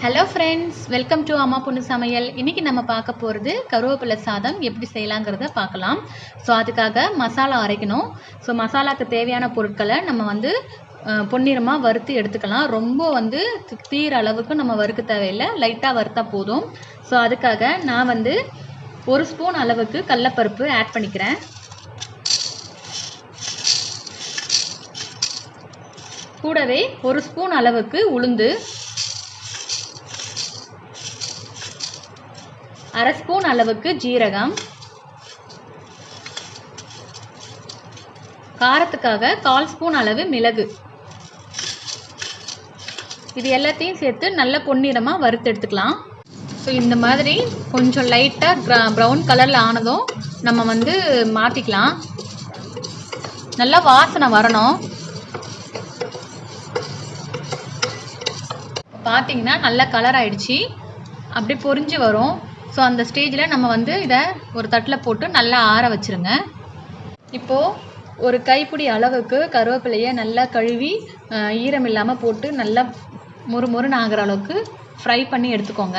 Hello friends, welcome to அம்மா பொண்ணு சமையல். இன்றைக்கி நம்ம பார்க்க போகிறது கருவேப்பிலை சாதம் எப்படி செய்யலாங்கிறத பார்க்கலாம். ஸோ அதுக்காக மசாலா அரைக்கணும். ஸோ மசாலாவுக்கு தேவையான பொருட்களை நம்ம பொன்னிறமாக வறுத்து எடுத்துக்கலாம். ரொம்ப தீர அளவுக்கு நம்ம வறுக்க தேவையில்லை, லைட்டாக வறுத்தா போதும். ஸோ அதுக்காக நான் 1 ஸ்பூன் அளவுக்கு கடலைப்பருப்பு ஆட் பண்ணிக்கிறேன். கூடவே 1 ஸ்பூன் அளவுக்கு உளுந்து, 1/2 ஸ்பூன் அளவுக்கு ஜீரகம், காரத்துக்காக 1/4 ஸ்பூன் அளவு மிளகு, இது எல்லாத்தையும் சேர்த்து நல்ல பொன்னிறமாக வறுத்து எடுத்துக்கலாம். ஸோ இந்த மாதிரி கொஞ்சம் லைட்டாக ப்ரௌன் கலரில் ஆனதும் நம்ம மாற்றிக்கலாம். நல்லா வாசனை வரணும். பார்த்தீங்கன்னா நல்ல கலர் ஆயிடுச்சு, அப்படியே பொரிஞ்சு வரும். ஸோ அந்த ஸ்டேஜில் நம்ம இதை ஒரு தட்டில் போட்டு நல்லா ஆற வச்சுருங்க. இப்போது ஒரு கைப்பிடி அளவுக்கு கருவேப்பிலையை நல்லா கழுவி ஈரம் இல்லாமல் போட்டு நல்லா முறுமுறுன்னு ஆகிற அளவுக்கு ஃப்ரை பண்ணி எடுத்துக்கோங்க.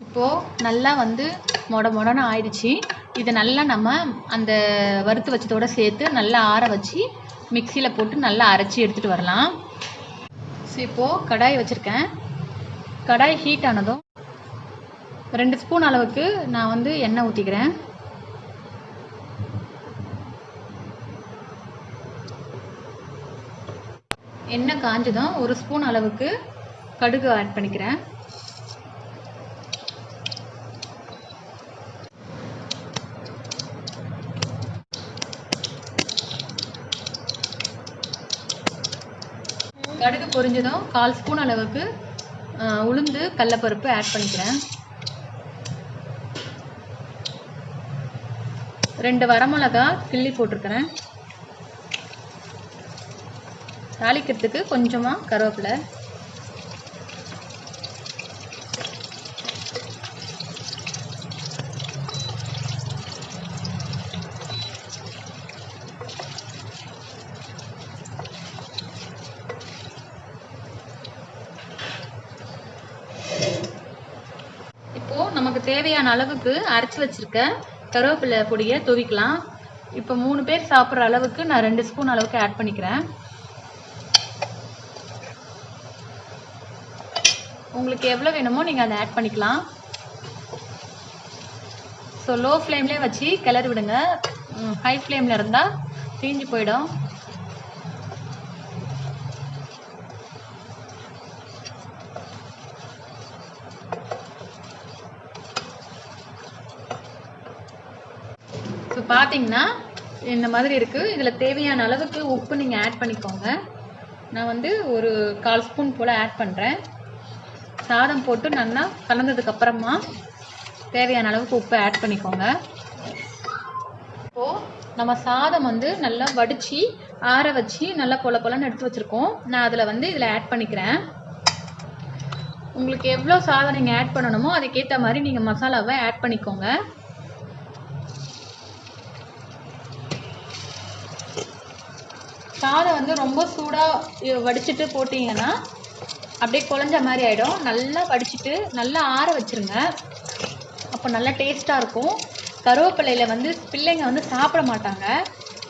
இப்போது நல்லா மொடன்னு ஆயிடுச்சு. இதை நல்லா நம்ம அந்த வறுத்து வச்சதோடு சேர்த்து நல்லா ஆற வச்சு மிக்சியில் போட்டு நல்லா அரைச்சி எடுத்துகிட்டு வரலாம். ஸோ இப்போது கடாய் வச்சுருக்கேன். கடாய் ஹீட் ஆனதும் 2 ஸ்பூன் அளவுக்கு நான் எண்ணெய் ஊற்றிக்கிறேன். எண்ணெய் காஞ்சதும் 1 ஸ்பூன் அளவுக்கு கடுகு ஆட் பண்ணிக்கிறேன். கடுகு பொரிஞ்சதும் 1/4 ஸ்பூன் அளவுக்கு உளுந்து கடலைப்பருப்பு ஆட் பண்ணிக்கிறேன். 2 வரமிளகா கிள்ளி போட்டிருக்கிறேன். தாளிக்கிறதுக்கு கொஞ்சமாக கருவேப்பிலை, நமக்கு தேவையான அளவுக்கு அரைச்சி வச்சிருக்க கருவேப்பிலை பொடியை தூவிக்கலாம். இப்போ 3 பேர் சாப்பிட்ற அளவுக்கு நான் 2 ஸ்பூன் அளவுக்கு ஆட் பண்ணிக்கிறேன். உங்களுக்கு எவ்வளோ வேணுமோ நீங்கள் அதை ஆட் பண்ணிக்கலாம். ஸோ லோ ஃப்ளேம்லேயே வச்சு கிளறி விடுங்க. ஹை ஃப்ளேமில் இருந்தால் தீஞ்சு போயிடும். ஸோ பார்த்தீங்கன்னா இந்த மாதிரி இருக்குது. இதில் தேவையான அளவுக்கு உப்பு நீங்கள் ஆட் பண்ணிக்கோங்க. நான் ஒரு 1/4 ஸ்பூன் போல் ஆட் பண்ணுறேன். சாதம் போட்டு நல்லா கலந்ததுக்கப்புறமா தேவையான அளவுக்கு உப்பு ஆட் பண்ணிக்கோங்க. இப்போது நம்ம சாதம் நல்லா வடித்து ஆற வச்சு நல்லா பொலன்னு எடுத்து வச்சுருக்கோம். நான் அதில் இதில் ஆட் பண்ணிக்கிறேன். உங்களுக்கு எவ்வளோ சாதம் நீங்கள் ஆட் பண்ணணுமோ அதுக்கேற்ற மாதிரி நீங்கள் மசாலாவை ஆட் பண்ணிக்கோங்க. சாதம் ரொம்ப சூடாக வடிச்சிட்டு போட்டிங்கன்னா அப்படியே குழஞ்ச மாதிரி ஆகிடும். நல்லா வடிச்சிட்டு நல்லா ஆற வச்சுருங்க. அப்போ நல்லா டேஸ்ட்டாக இருக்கும். கருவேப்பிலையில் பிள்ளைங்க சாப்பிட மாட்டாங்க.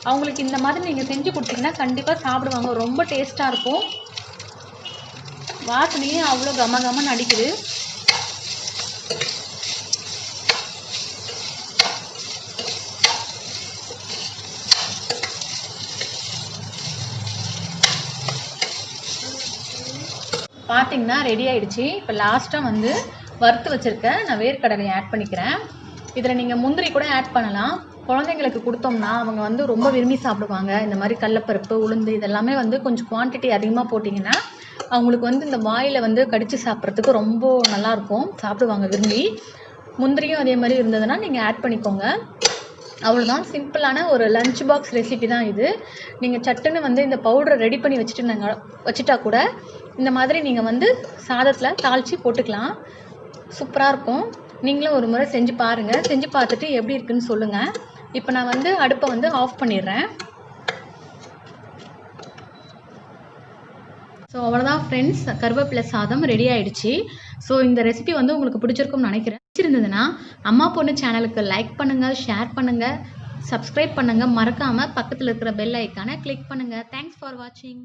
அவங்களுக்கு இந்த மாதிரி நீங்கள் செஞ்சு கொடுத்தீங்கன்னா கண்டிப்பாக சாப்பிடுவாங்க. ரொம்ப டேஸ்ட்டாக இருக்கும். வாசனையும் அவ்வளோ கமகமன்னு அடிக்குது. பார்த்தீங்கன்னா ரெடி ஆகிடுச்சு. இப்போ லாஸ்ட்டாக வறுத்து வச்சுருக்கேன் நான் வேர்க்கடலை ஆட் பண்ணிக்கிறேன். இதில் நீங்கள் முந்திரி கூட ஆட் பண்ணலாம். குழந்தைங்களுக்கு கொடுத்தோம்னா அவங்க ரொம்ப விரும்பி சாப்பிடுவாங்க. இந்த மாதிரி கடலைப்பருப்பு உளுந்து இதெல்லாமே கொஞ்சம் குவான்டிட்டி அதிகமாக போட்டிங்கன்னா அவங்களுக்கு இந்த வாயில் கடித்து சாப்பிட்றதுக்கு ரொம்ப நல்லாயிருக்கும், சாப்பிடுவாங்க விரும்பி. முந்திரியும் அதே மாதிரி இருந்ததுன்னா நீங்கள் ஆட் பண்ணிக்கோங்க. அவ்வளோதான், சிம்பிளான ஒரு லஞ்ச் பாக்ஸ் ரெசிபி தான் இது. நீங்கள் சட்டுன்னு இந்த பவுடரை ரெடி பண்ணி வச்சுட்டா கூட இந்த மாதிரி நீங்கள் சாதத்தில் தாளித்து போட்டுக்கலாம். சூப்பராக இருக்கும். நீங்களும் ஒரு முறை செஞ்சு பாருங்கள். செஞ்சு பார்த்துட்டு எப்படி இருக்குன்னு சொல்லுங்கள். இப்போ நான் அடுப்பை ஆஃப் பண்ணிடுறேன். ஸோ அவ்வளோதான் ஃப்ரெண்ட்ஸ், கருவேப்பிலை சாதம் ரெடி ஆயிடுச்சு. ஸோ இந்த ரெசிபி வந்து உங்களுக்கு பிடிச்சிருக்கும்னு நினைக்கிறேன். பிடிச்சிருந்ததுன்னா அம்மா பொண்ணு சேனலுக்கு லைக் பண்ணுங்கள், ஷேர் பண்ணுங்கள், சப்ஸ்கிரைப் பண்ணுங்கள். மறக்காமல் பக்கத்தில் இருக்கிற பெல் ஐக்கானை கிளிக் பண்ணுங்கள். தேங்க்ஸ் ஃபார் வாட்சிங்.